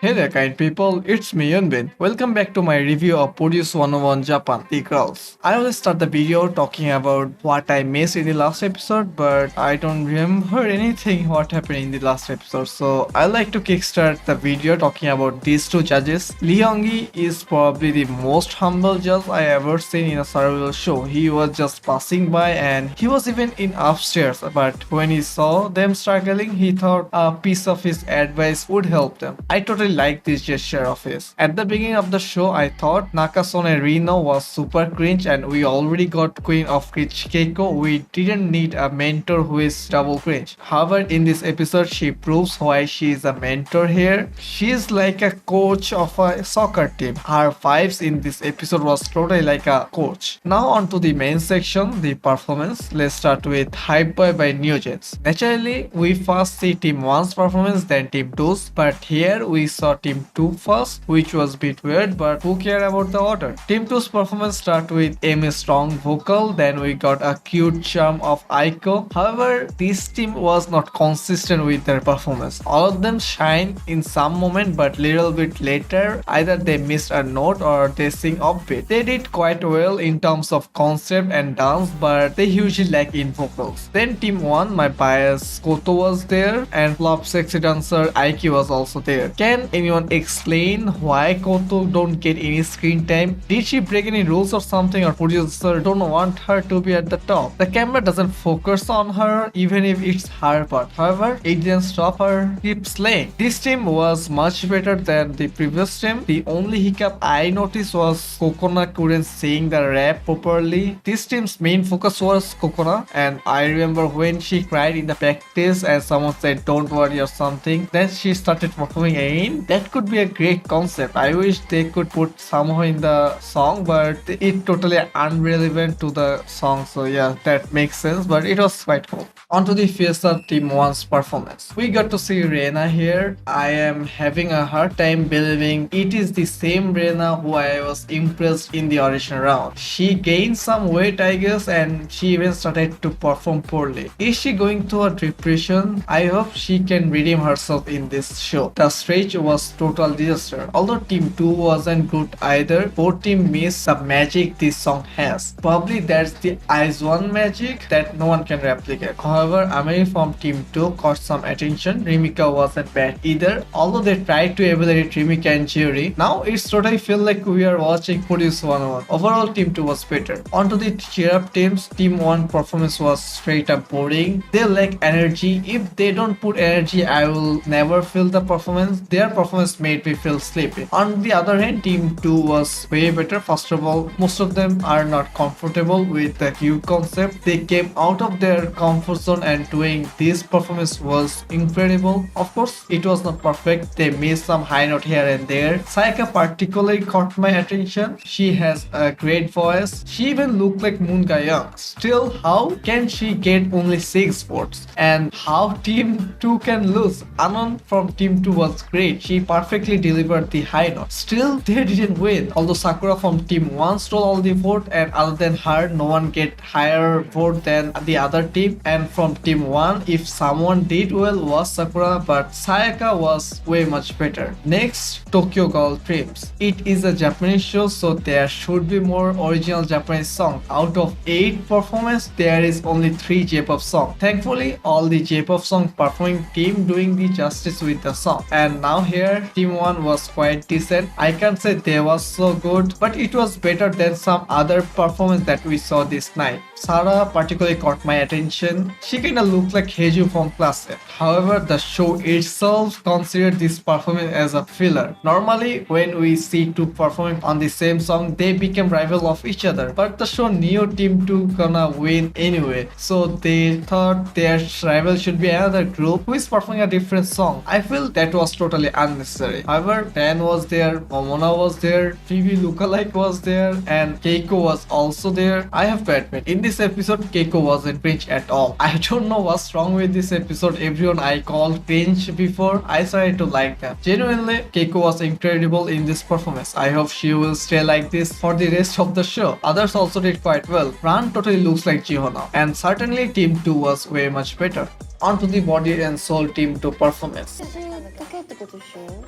Hey there, kind people, it's me Eunbin. Welcome back to my review of Produce 101 Japan, The Girls. I will start the video talking about what I missed in the last episode, but I don't remember anything what happened in the last episode, so I like to kickstart the video talking about these two judges. Lee Young-gi is probably the most humble judge I ever seen in a survival show. He was just passing by and he was even in upstairs, but when he saw them struggling, he thought a piece of his advice would help them. I totally like this gesture of his. At the beginning of the show, I thought Nakasone Rino was super cringe and we already got Queen of Cringe Keiko. We didn't need a mentor who is double cringe. However, in this episode, she proves why she is a mentor here. She is like a coach of a soccer team. Her vibes in this episode was totally like a coach. Now on to the main section, the performance. Let's start with Hyp Boy by New Gens. Naturally, we first see Team 1's performance, then Team 2's, but here we saw Team 2 first, which was a bit weird, but who cared about the order? Team 2's performance started with Amy's strong vocal, then we got a cute charm of Aiko. However, this team was not consistent with their performance. All of them shine in some moment, but little bit later, either they missed a note or they sing offbeat. They did quite well in terms of concept and dance, but they usually lack in vocals. Then Team 1, my bias Koto was there, and flop sexy dancer Aiki was also there. Can anyone explain why Koto don't get any screen time? Did she break any rules or something, or producer don't want her to be at the top? The camera doesn't focus on her even if it's her part. However, it didn't stop her keep slaying. This team was much better than the previous team. The only hiccup I noticed was Kokona couldn't sing the rap properly. This team's main focus was Kokona, and I remember when she cried in the practice and someone said don't worry or something, then she started performing again. That could be a great concept. I wish they could put somehow in the song, but it totally irrelevant to the song, so yeah, that makes sense, but it was quite cool. On to the Festa Team 1's performance. We got to see Reina here. I am having a hard time believing it is the same Reina who I was impressed in the audition round. She gained some weight, I guess, and she even started to perform poorly. Is she going through a depression? I hope she can redeem herself in this show. The stretch was total disaster. Although Team 2 wasn't good either, both teams missed the magic this song has. Probably that's the Eyes One magic that no one can replicate. However, Ameri from Team 2 caught some attention. Rimika wasn't bad either, although they tried to evaluate Rimika and Jerry. Now it's totally feel like we are watching Produce 101. Overall, Team 2 was better. On to the cheer up teams. Team 1 performance was straight up boring. They lack energy. If they don't put energy, I will never feel the performance. Their performance made me feel sleepy. On the other hand, Team 2 was way better. First of all, most of them are not comfortable with the cube concept. They came out of their comfort zone and doing this performance was incredible. Of course, it was not perfect. They missed some high note here and there. Sayaka particularly caught my attention. She has a great voice. She even looked like Moon Ga-young. Still, how can she get only 6 votes? And how Team 2 can lose? Anon from Team 2 was great. She perfectly delivered the high note. Still, they didn't win. Although Sakura from Team 1 stole all the vote, and other than her, no one get higher vote than the other team. And from Team 1, if someone did well was Sakura, but Sayaka was way much better. Next, Tokyo Girl Dreams. It is a Japanese show, so there should be more original Japanese songs. Out of 8 performances, there is only 3 J-pop songs. Thankfully, all the J-pop song performing team doing the justice with the song. And now here, Team 1 was quite decent. I can't say they was so good, but it was better than some other performance that we saw this night. Sarah particularly caught my attention. She kinda looked like Heiju from Class F. However, the show itself considered this performance as a filler. Normally, when we see two performing on the same song, they become rival of each other. But the show knew Team 2 gonna win anyway, so they thought their rival should be another group who is performing a different song. I feel that was totally unnecessary. However, Dan was there, Momona was there, Phoebe lookalike was there, and Keiko was also there. I have to admit, in this episode, Keiko wasn't cringe at all. I don't know what's wrong with this episode. Everyone I called cringe before, I started to like them. Genuinely, Keiko was incredible in this performance. I hope she will stay like this for the rest of the show. Others also did quite well. Ran totally looks like Jiho now, and certainly Team 2 was way much better. On to the body and soul Team 2 performance. 写真だけってことでしょ？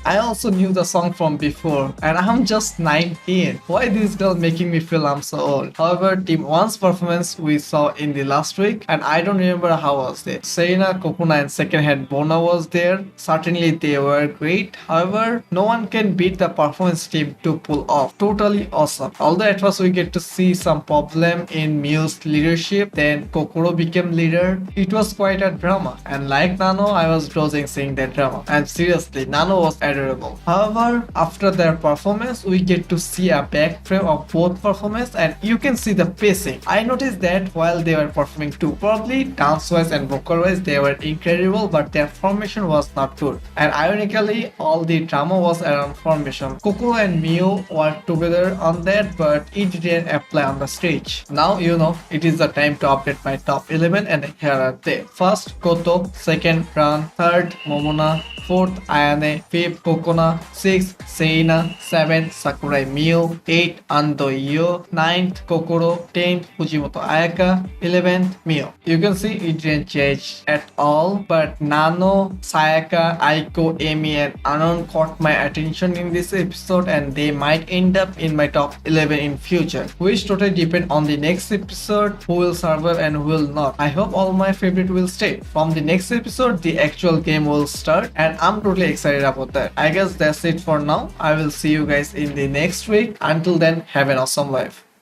I also knew the song from before, and I'm just 19. Why this girl making me feel I'm so old? However, Team 1's performance we saw in the last week, and I don't remember how was they. Seina, Kokuna, and second head Bona was there. Certainly they were great. However, no one can beat the performance team to pull off. Totally awesome. Although at first we get to see some problem in Miu's leadership, then Kokoro became leader. It was quite a drama, and like Nano, I was dozing seeing that drama. And seriously, Nano was adorable. However, after their performance, we get to see a back frame of both performance, and you can see the pacing. I noticed that while they were performing too. Probably dance-wise and vocal-wise, they were incredible, but their formation was not good. And ironically, all the drama was around formation. Kokoro and Miu worked together on that, but it didn't apply on the stage. Now you know it is the time to update my top 11, and here are they. First, Koto. Second, Ran. Third, Momona. Fourth, Ayane. Fifth, Kokona. Sixth, Seina. Seventh, Sakurai Miu. 8th, Ando Yo. 9th, Kokoro. 10th, Fujimoto Ayaka. 11th, Miu. You can see it didn't change at all, but Nano, Sayaka, Aiko, Amy, and Anon caught my attention in this episode, and they might end up in my top 11 in future, which totally depend on the next episode, who will survive and who will not. I hope all my favorite will stay. From the next episode, the actual game will start, and I'm totally excited about that. I guess that's it for now. I will see you guys in the next week. Until then, have an awesome life.